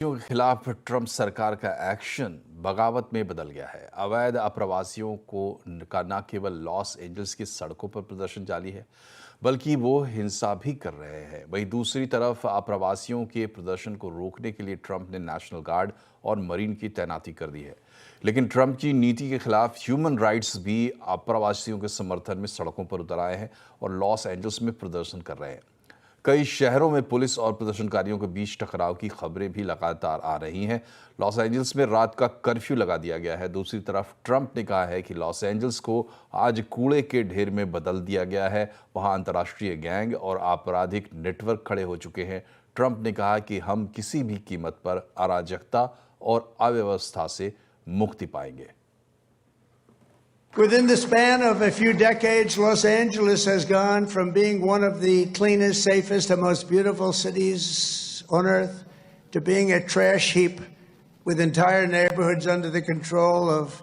के खिलाफ ट्रंप सरकार का एक्शन बगावत में बदल गया है। अवैध अप्रवासियों का न केवल लॉस एंजल्स की सड़कों पर प्रदर्शन जारी है, बल्कि वो हिंसा भी कर रहे हैं। वहीं दूसरी तरफ अप्रवासियों के प्रदर्शन को रोकने के लिए ट्रंप ने नेशनल गार्ड और मरीन की तैनाती कर दी है। लेकिन ट्रंप की नीति के खिलाफ ह्यूमन राइट्स भी अप्रवासियों के समर्थन में सड़कों पर उतर आए हैं और लॉस एंजल्स में प्रदर्शन कर रहे हैं। कई शहरों में पुलिस और प्रदर्शनकारियों के बीच टकराव की खबरें भी लगातार आ रही हैं। लॉस एंजल्स में रात का कर्फ्यू लगा दिया गया है। दूसरी तरफ ट्रंप ने कहा है कि लॉस एंजल्स को आज कूड़े के ढेर में बदल दिया गया है। वहां अंतर्राष्ट्रीय गैंग और आपराधिक नेटवर्क खड़े हो चुके हैं। ट्रंप ने कहा कि हम किसी भी कीमत पर अराजकता और अव्यवस्था से मुक्ति पाएंगे। Within the span of a few decades, Los Angeles has gone from being one of the cleanest, safest, and most beautiful cities on earth to being a trash heap with entire neighborhoods under the control of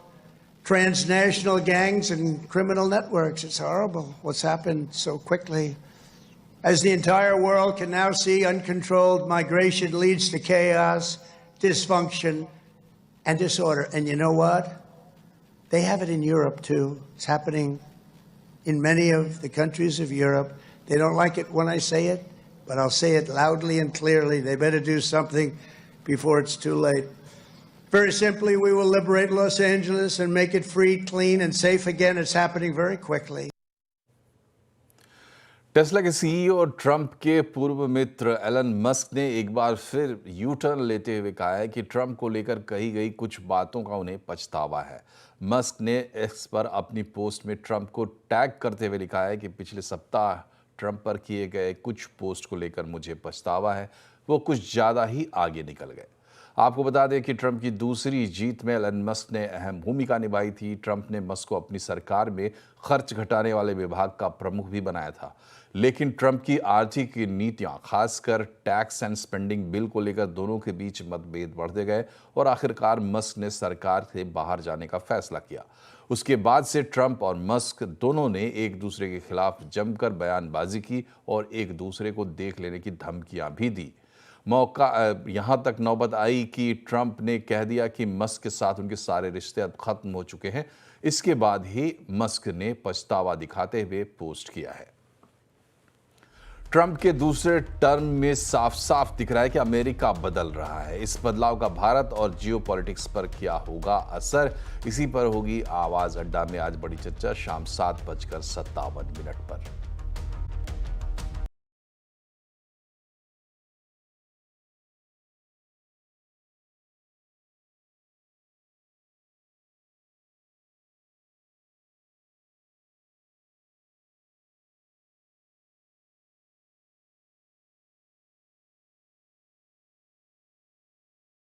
transnational gangs and criminal networks. It's horrible what's happened so quickly. As the entire world can now see, uncontrolled migration leads to chaos, dysfunction, and disorder. And you know what? They have it in Europe, too. It's happening in many of the countries of Europe. They don't like it when I say it, but I'll say it loudly and clearly. They better do something before it's too late. Very simply, we will liberate Los Angeles and make it free, clean, and safe again. It's happening very quickly. Tesla के CEO और Trump के पूर्व मित्र Elon Musk ने एक बार फिर U turn लेते हुए कहा है कि ट्रंप को लेकर कही गई कुछ बातों का उन्हें पछतावा है। मस्क ने एक्स पर अपनी पोस्ट में ट्रंप को टैग करते हुए लिखा है कि पिछले सप्ताह ट्रंप पर किए गए कुछ पोस्ट को लेकर मुझे पछतावा है, वो कुछ ज़्यादा ही आगे निकल गए। आपको बता दें कि ट्रंप की दूसरी जीत में एलन मस्क ने अहम भूमिका निभाई थी। ट्रंप ने मस्क को अपनी सरकार में खर्च घटाने वाले विभाग का प्रमुख भी बनाया था। लेकिन ट्रंप की आर्थिक नीतियां, खासकर टैक्स एंड स्पेंडिंग बिल को लेकर दोनों के बीच मतभेद बढ़ते गए और आखिरकार मस्क ने सरकार से बाहर जाने का फैसला किया। उसके बाद से ट्रंप और मस्क दोनों ने एक दूसरे के खिलाफ जमकर बयानबाजी की और एक दूसरे को देख लेने की धमकियां भी दी। मौका यहाँ तक नौबत आई कि ट्रंप ने कह दिया कि मस्क के साथ उनके सारे रिश्ते अब खत्म हो चुके हैं। इसके बाद ही मस्क ने पछतावा दिखाते हुए पोस्ट किया है। ट्रंप के दूसरे टर्म में साफ साफ दिख रहा है कि अमेरिका बदल रहा है। इस बदलाव का भारत और जियोपॉलिटिक्स पर क्या होगा असर, इसी पर होगी आवाज अड्डा में आज बड़ी चर्चा शाम 7:57 पर।